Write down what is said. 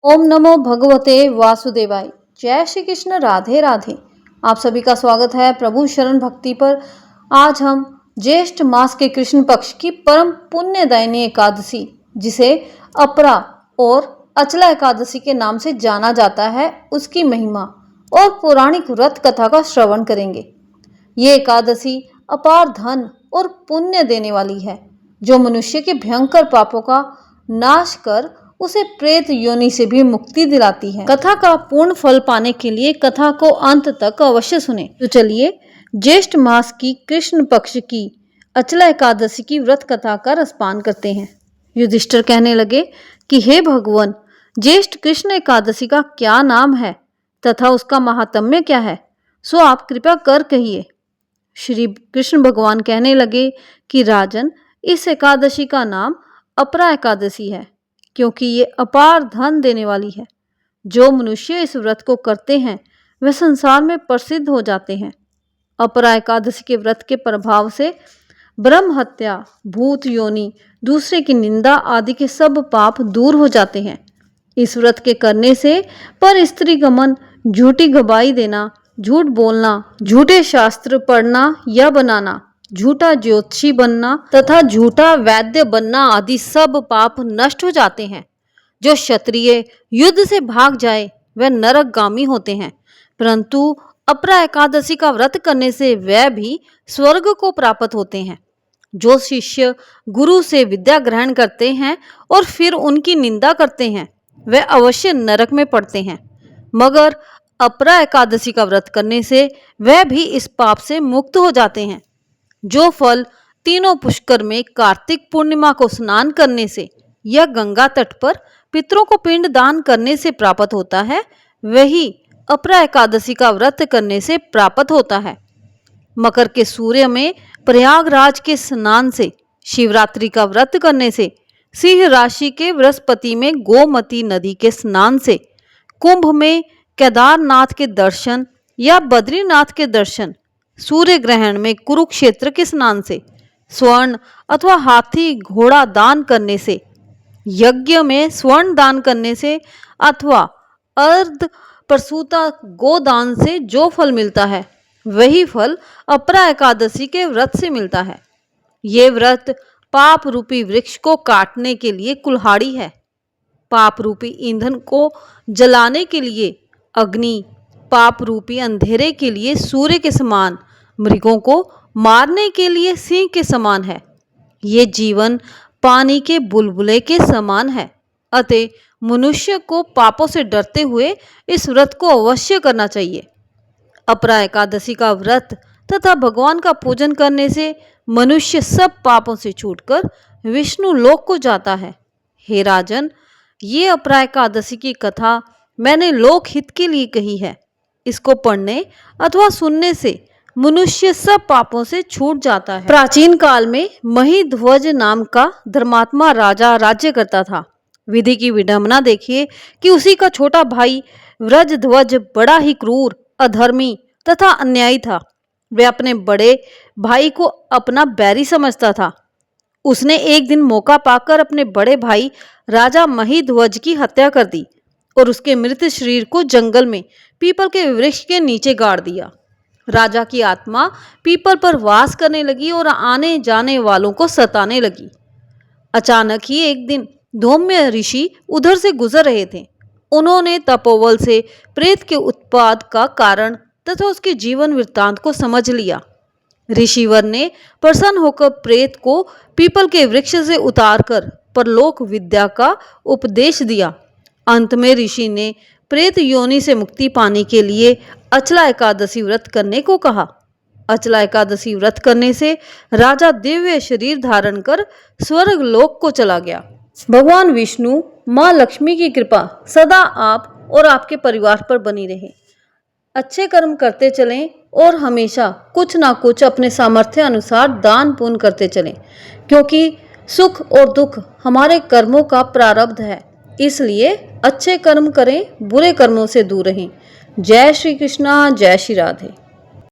ओम नमो भगवते वासुदेवाय। जय श्री कृष्ण, राधे राधे। आप सभी का स्वागत है प्रभु शरण भक्ति पर। आज हम ज्येष्ठ मास के कृष्ण पक्ष की परम पुण्यदायिनी एकादशी, जिसे अपरा और अचला एकादशी के नाम से जाना जाता है, उसकी महिमा और पौराणिक व्रत कथा का श्रवण करेंगे। ये एकादशी अपार धन और पुण्य देने वाली है, जो मनुष्य के भयंकर पापों का नाश कर उसे प्रेत योनि से भी मुक्ति दिलाती है। कथा का पूर्ण फल पाने के लिए कथा को अंत तक अवश्य सुने। तो चलिए ज्येष्ठ मास की कृष्ण पक्ष की अचला एकादशी की व्रत कथा का रसपान करते हैं। युधिष्ठिर कहने लगे कि हे भगवान, ज्येष्ठ कृष्ण एकादशी का क्या नाम है तथा उसका महात्म्य क्या है, सो आप कृपा कर कहिए। श्री कृष्ण भगवान कहने लगे कि राजन, इस एकादशी का नाम अपरा एकादशी है, क्योंकि ये अपार धन देने वाली है। जो मनुष्य इस व्रत को करते हैं वे संसार में प्रसिद्ध हो जाते हैं। अपरा एकादशी के व्रत के प्रभाव से ब्रह्म हत्या, भूत योनि, दूसरे की निंदा आदि के सब पाप दूर हो जाते हैं। इस व्रत के करने से पर स्त्री गमन, झूठी गवाही देना, झूठ बोलना, झूठे शास्त्र पढ़ना या बनाना, झूठा ज्योतिषी बनना तथा झूठा वैद्य बनना आदि सब पाप नष्ट हो जाते हैं। जो क्षत्रिय युद्ध से भाग जाए वह नरकगामी होते हैं, परंतु अपरा एकादशी का व्रत करने से वह भी स्वर्ग को प्राप्त होते हैं। जो शिष्य गुरु से विद्या ग्रहण करते हैं और फिर उनकी निंदा करते हैं वह अवश्य नरक में पड़ते हैं, मगर अपरा एकादशी का व्रत करने से वह भी इस पाप से मुक्त हो जाते हैं। जो फल तीनों पुष्कर में कार्तिक पूर्णिमा को स्नान करने से या गंगा तट पर पितरों को पिंड दान करने से प्राप्त होता है, वही अपरा एकादशी का व्रत करने से प्राप्त होता है। मकर के सूर्य में प्रयागराज के स्नान से, शिवरात्रि का व्रत करने से, सिंह राशि के बृहस्पति में गोमती नदी के स्नान से, कुंभ में केदारनाथ के दर्शन या बद्रीनाथ के दर्शन, सूर्य ग्रहण में कुरुक्षेत्र के स्नान से, स्वर्ण अथवा हाथी घोड़ा दान करने से, यज्ञ में स्वर्ण दान करने से अथवा अर्ध प्रसूता गोदान से जो फल मिलता है वही फल अपरा एकादशी के व्रत से मिलता है। ये व्रत पाप रूपी वृक्ष को काटने के लिए कुल्हाड़ी है। पाप रूपी ईंधन को जलाने के लिए अग्नि, पाप रूपी अंधेरे के लिए सूर्य के समान, मृगों को मारने के लिए सिंह के समान है। ये जीवन पानी के बुलबुले के समान है। अतः मनुष्य को पापों से डरते हुए इस व्रत को अवश्य करना चाहिए। अपरा एकादशी का व्रत तथा भगवान का पूजन करने से मनुष्य सब पापों से छूटकर विष्णु लोक को जाता है। हे राजन, ये अपरा एकादशी की कथा मैंने लोक हित के लिए कही है। इसको पढ़ने अथवा सुनने से मनुष्य सब पापों से छूट जाता है। प्राचीन काल में महिध्वज नाम का धर्मात्मा राजा राज्य करता था। विधि की विडंबना देखिए कि उसी का छोटा भाई व्रजध्वज बड़ा ही क्रूर, अधर्मी तथा अन्यायी था। वह अपने बड़े भाई को अपना बैरी समझता था। उसने एक दिन मौका पाकर अपने बड़े भाई राजा महिध्वज की हत्या कर दी और उसके मृत शरीर को जंगल में पीपल के वृक्ष के नीचे गाड़ दिया। राजा की आत्मा पीपल पर वास करने लगी और आने जाने वालों को सताने लगी। अचानक ही एक दिन धौम्य ऋषि उधर से गुजर रहे थे। उन्होंने तपोवन से प्रेत के उत्पाद का कारण तथा उसके जीवन वृत्तांत को समझ लिया। ऋषिवर ने प्रसन्न होकर प्रेत को पीपल के वृक्ष से उतारकर परलोक विद्या का उपदेश दिया। अंत में ऋषि ने प्रेत योनि से मुक्ति पाने के लिए अचला एकादशी व्रत करने को कहा। अचला एकादशी व्रत करने से राजा दिव्य शरीर धारण कर स्वर्ग लोक को चला गया। भगवान विष्णु, माँ लक्ष्मी की कृपा सदा आप और आपके परिवार पर बनी रहे। अच्छे कर्म करते चलें और हमेशा कुछ ना कुछ अपने सामर्थ्य अनुसार दान पुण्य करते चलें, क्योंकि सुख और दुख हमारे कर्मों का प्रारब्ध है। इसलिए अच्छे कर्म करें, बुरे कर्मों से दूर रहें। जय श्री कृष्णा, जय श्री राधे।